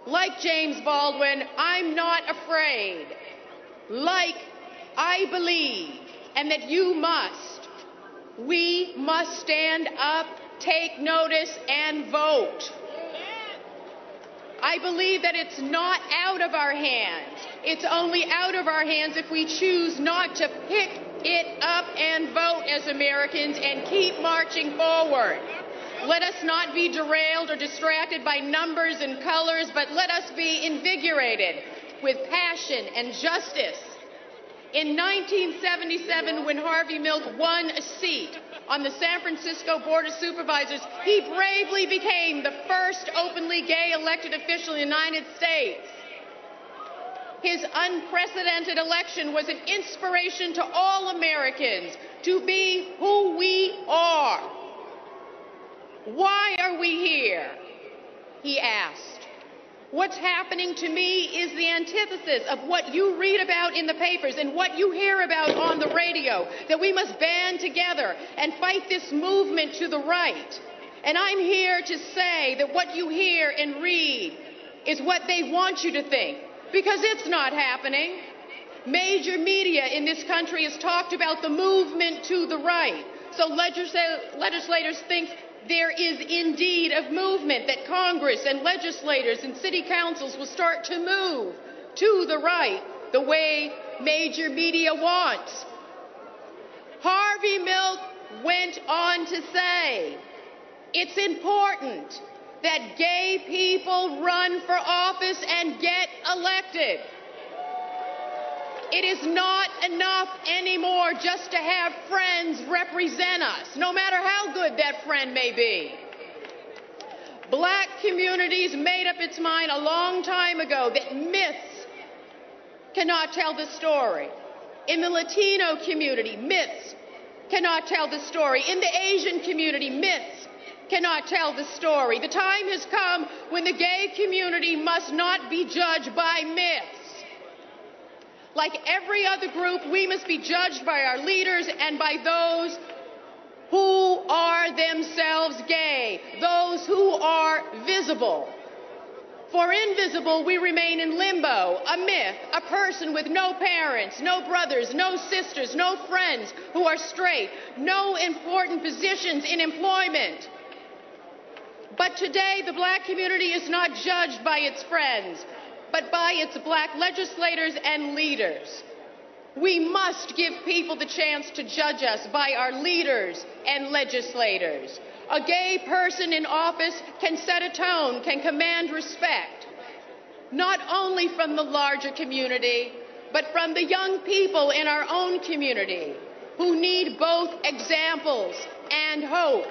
Like James Baldwin, I'm not afraid. Like I believe, and that you must. We must stand up, take notice, and vote. I believe that it's not out of our hands. It's only out of our hands if we choose not to pick it up and vote as Americans and keep marching forward. Let us not be derailed or distracted by numbers and colors, but let us be invigorated with passion and justice. In 1977, when Harvey Milk won a seat on the San Francisco Board of Supervisors, he bravely became the first openly gay elected official in the United States. His unprecedented election was an inspiration to all Americans to be who we are. Why are we here? He asked. What's happening to me is the antithesis of what you read about in the papers and what you hear about on the radio, that we must band together and fight this movement to the right. And I'm here to say that what you hear and read is what they want you to think, because it's not happening. Major media in this country has talked about the movement to the right. So legislators think there is indeed a movement, that Congress and legislators and city councils will start to move to the right the way major media wants. Harvey Milk went on to say, it's important that gay people run for office and get elected. It is not enough anymore just to have friends represent us, no matter how good that friend may be. Black communities made up its mind a long time ago that myths cannot tell the story. In the Latino community, myths cannot tell the story. In the Asian community, myths cannot tell the story. The time has come when the gay community must not be judged by myths. Like every other group, we must be judged by our leaders and by those who are themselves gay, those who are visible. For invisible, we remain in limbo, a myth, a person with no parents, no brothers, no sisters, no friends who are straight, no important positions in employment. But today, the black community is not judged by its friends, but by its black legislators and leaders. We must give people the chance to judge us by our leaders and legislators. A gay person in office can set a tone, can command respect, not only from the larger community, but from the young people in our own community who need both examples and hope.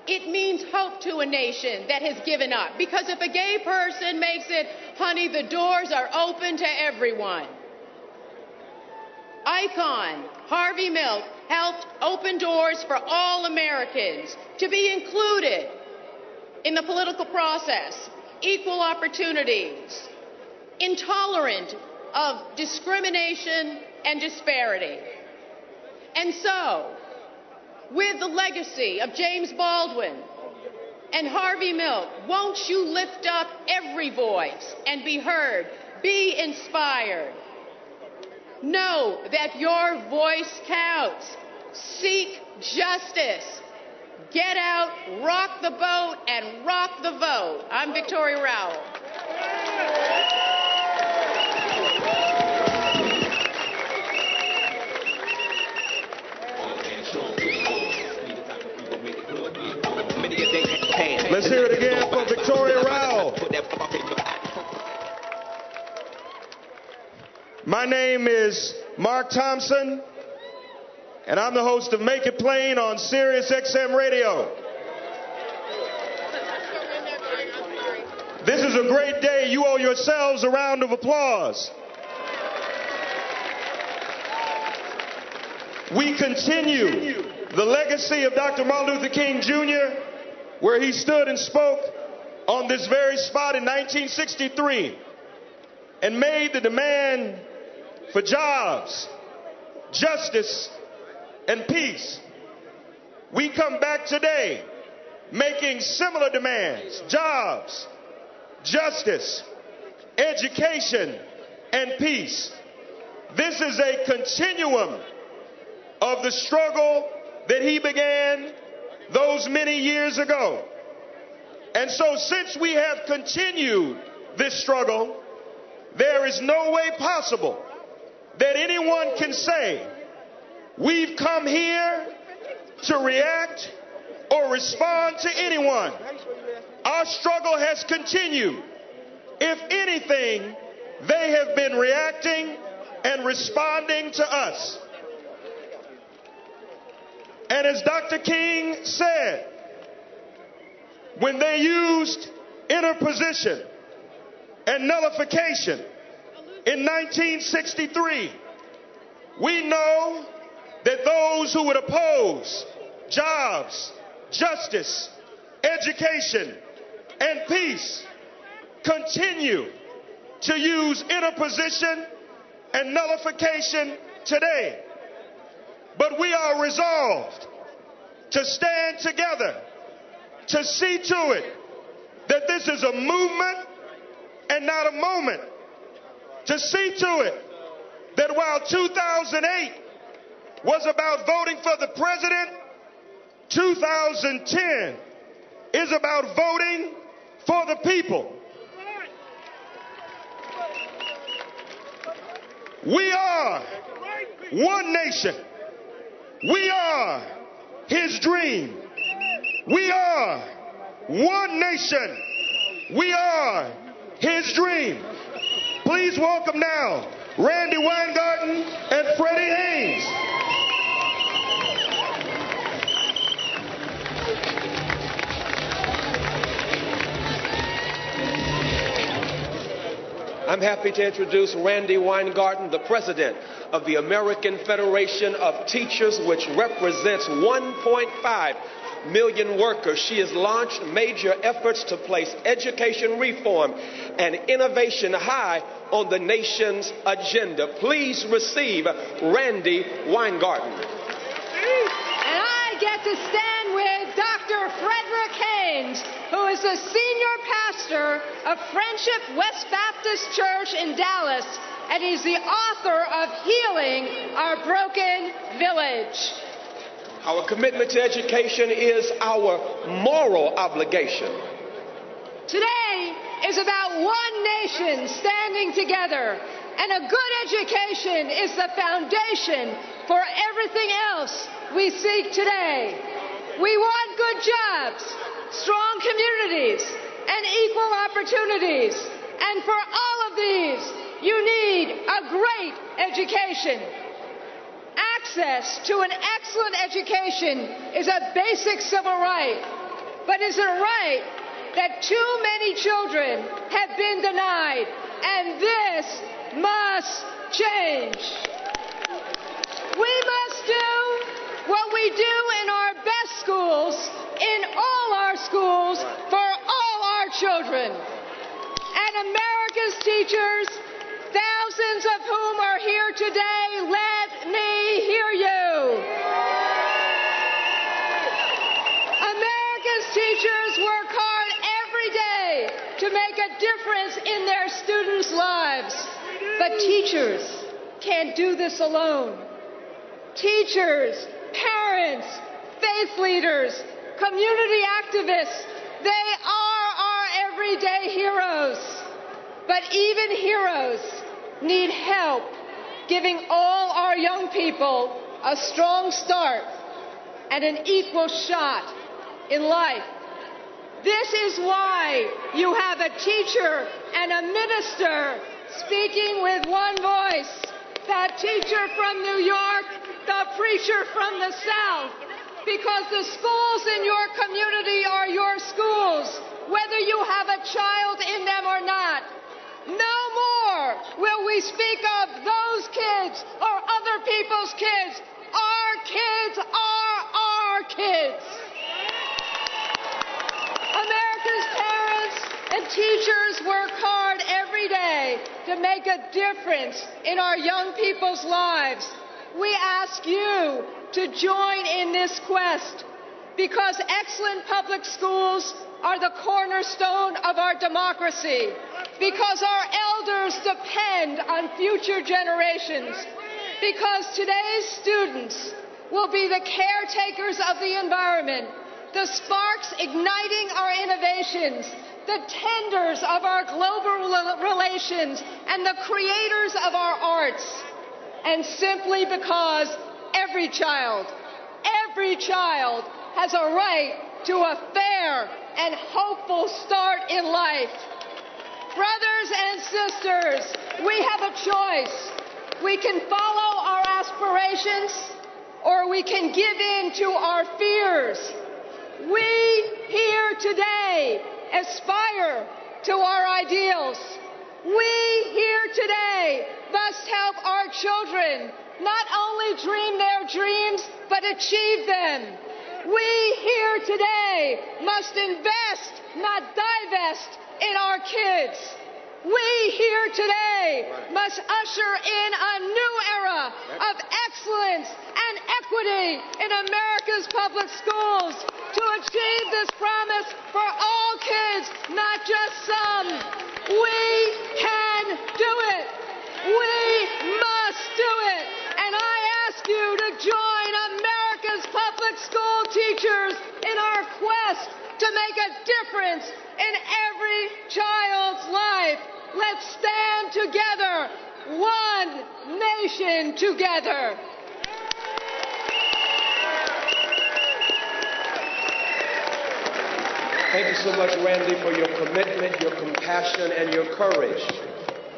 It means hope to a nation that has given up. Because if a gay person makes it, honey, the doors are open to everyone. Icon Harvey Milk helped open doors for all Americans to be included in the political process, equal opportunities, intolerant of discrimination and disparity. And so, with the legacy of James Baldwin and Harvey Milk, won't you lift up every voice and be heard, be inspired? Know that your voice counts. Seek justice. Get out, rock the boat, and rock the vote. I'm Victoria Rowell. Let's hear it again for Victoria Rowell. My name is Mark Thompson, and I'm the host of Make It Plain on Sirius XM Radio. This is a great day. You owe yourselves a round of applause. We continue the legacy of Dr. Martin Luther King Jr., where he stood and spoke on this very spot in 1963 and made the demand for jobs, justice, and peace. We come back today making similar demands: jobs, justice, education, and peace. This is a continuum of the struggle that he began those many years ago. And so since we have continued this struggle, there is no way possible that anyone can say we've come here to react or respond to anyone. Our struggle has continued. If anything, they have been reacting and responding to us. And as Dr. King said, when they used interposition and nullification in 1963, we know that those who would oppose jobs, justice, education, and peace continue to use interposition and nullification today. But we are resolved to stand together to see to it that this is a movement and not a moment. To see to it that while 2008 was about voting for the president, 2010 is about voting for the people. We are one nation. We are his dream. We are one nation. We are his dream. Please welcome now Randi Weingarten and Freddie Haynes. I'm happy to introduce Randi Weingarten, the president of the American Federation of Teachers, which represents 1.5 million workers. She has launched major efforts to place education reform and innovation high on the nation's agenda. Please receive Randi Weingarten. And I get to stand with Dr. Frederick Haynes, who is the senior pastor of Friendship West Baptist Church in Dallas, and he's the author of Healing Our Broken Village. Our commitment to education is our moral obligation. Today is about one nation standing together, and a good education is the foundation for everything else we seek today. We want good jobs, strong communities, and equal opportunities. And for all of these, you need a great education. Access to an excellent education is a basic civil right. But is it right that too many children have been denied? And this must change. We must do what we do in our best schools, in all our schools, for all our children. And America's teachers, thousands of whom are here today, let me hear you. America's teachers work hard every day to make a difference in their students' lives. But teachers can't do this alone. Teachers, parents, faith leaders, community activists, they are our everyday heroes. But even heroes need help giving all our young people a strong start and an equal shot in life. This is why you have a teacher and a minister speaking with one voice. That teacher from New York, the preacher from the South, because the schools in your community are your schools, whether you have a child in them or not. No more will we speak of those kids or other people's kids. Our kids are our kids. America's parents and teachers work hard every day to make a difference in our young people's lives. We ask you to join in this quest, because excellent public schools are the cornerstone of our democracy, because our elders depend on future generations, because today's students will be the caretakers of the environment, the sparks igniting our innovations, the tenders of our global relations, and the creators of our arts. And simply because every child has a right to a fair and hopeful start in life. Brothers and sisters, we have a choice. We can follow our aspirations, or we can give in to our fears. We here today aspire to our ideals. We here today must help our children not only dream their dreams, but achieve them. We here today must invest, not divest, in our kids. We here today must usher in a new era of excellence and equity in America's public schools to achieve this promise for all kids, not just some. We can do it. We must do it. And I ask you to join America's public school teachers in our quest to make a difference in every child's life. Let's stand together, one nation together. Thank you so much, Randy, for your commitment, your compassion, and your courage.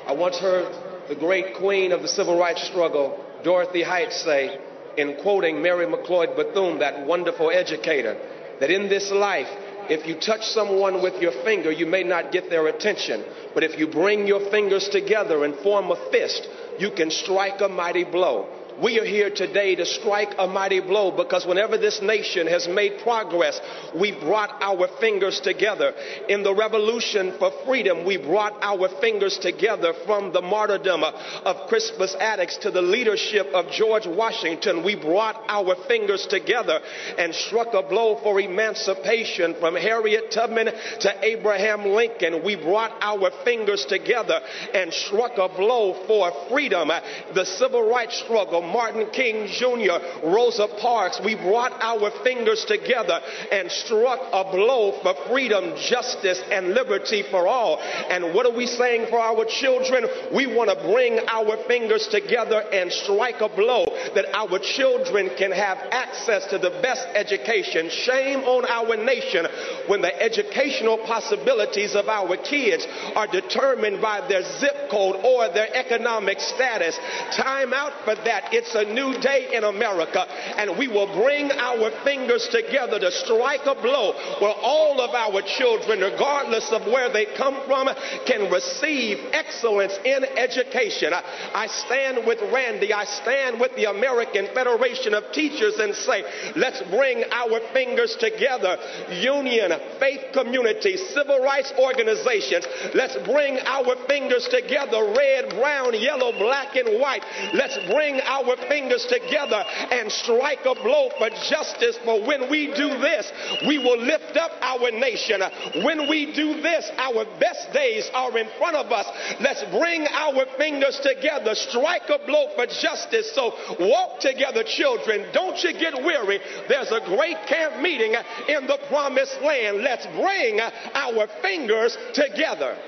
I once heard the great queen of the civil rights struggle, Dorothy Height, say, in quoting Mary McLeod Bethune, that wonderful educator, that in this life, if you touch someone with your finger, you may not get their attention. But if you bring your fingers together and form a fist, you can strike a mighty blow. We are here today to strike a mighty blow because whenever this nation has made progress, we brought our fingers together. In the revolution for freedom, we brought our fingers together. From the martyrdom of Crispus Attucks to the leadership of George Washington, we brought our fingers together and struck a blow for emancipation. From Harriet Tubman to Abraham Lincoln, we brought our fingers together and struck a blow for freedom. The civil rights struggle, Martin King Jr., Rosa Parks, we brought our fingers together and struck a blow for freedom, justice, and liberty for all. And what are we saying for our children? We want to bring our fingers together and strike a blow that our children can have access to the best education. Shame on our nation when the educational possibilities of our kids are determined by their zip code or their economic status. Time out for that. It's a new day in America, and we will bring our fingers together to strike a blow where all of our children, regardless of where they come from, can receive excellence in education. I stand with Randy. I stand with the American Federation of Teachers and say, let's bring our fingers together. Union, faith community, civil rights organizations, let's bring our fingers together. Red, brown, yellow, black, and white. Let's bring our fingers together and strike a blow for justice. For when we do this, we will lift up our nation. When we do this, our best days are in front of us. Let's bring our fingers together, strike a blow for justice. So walk together, children. Don't you get weary. There's a great camp meeting in the promised land. Let's bring our fingers together.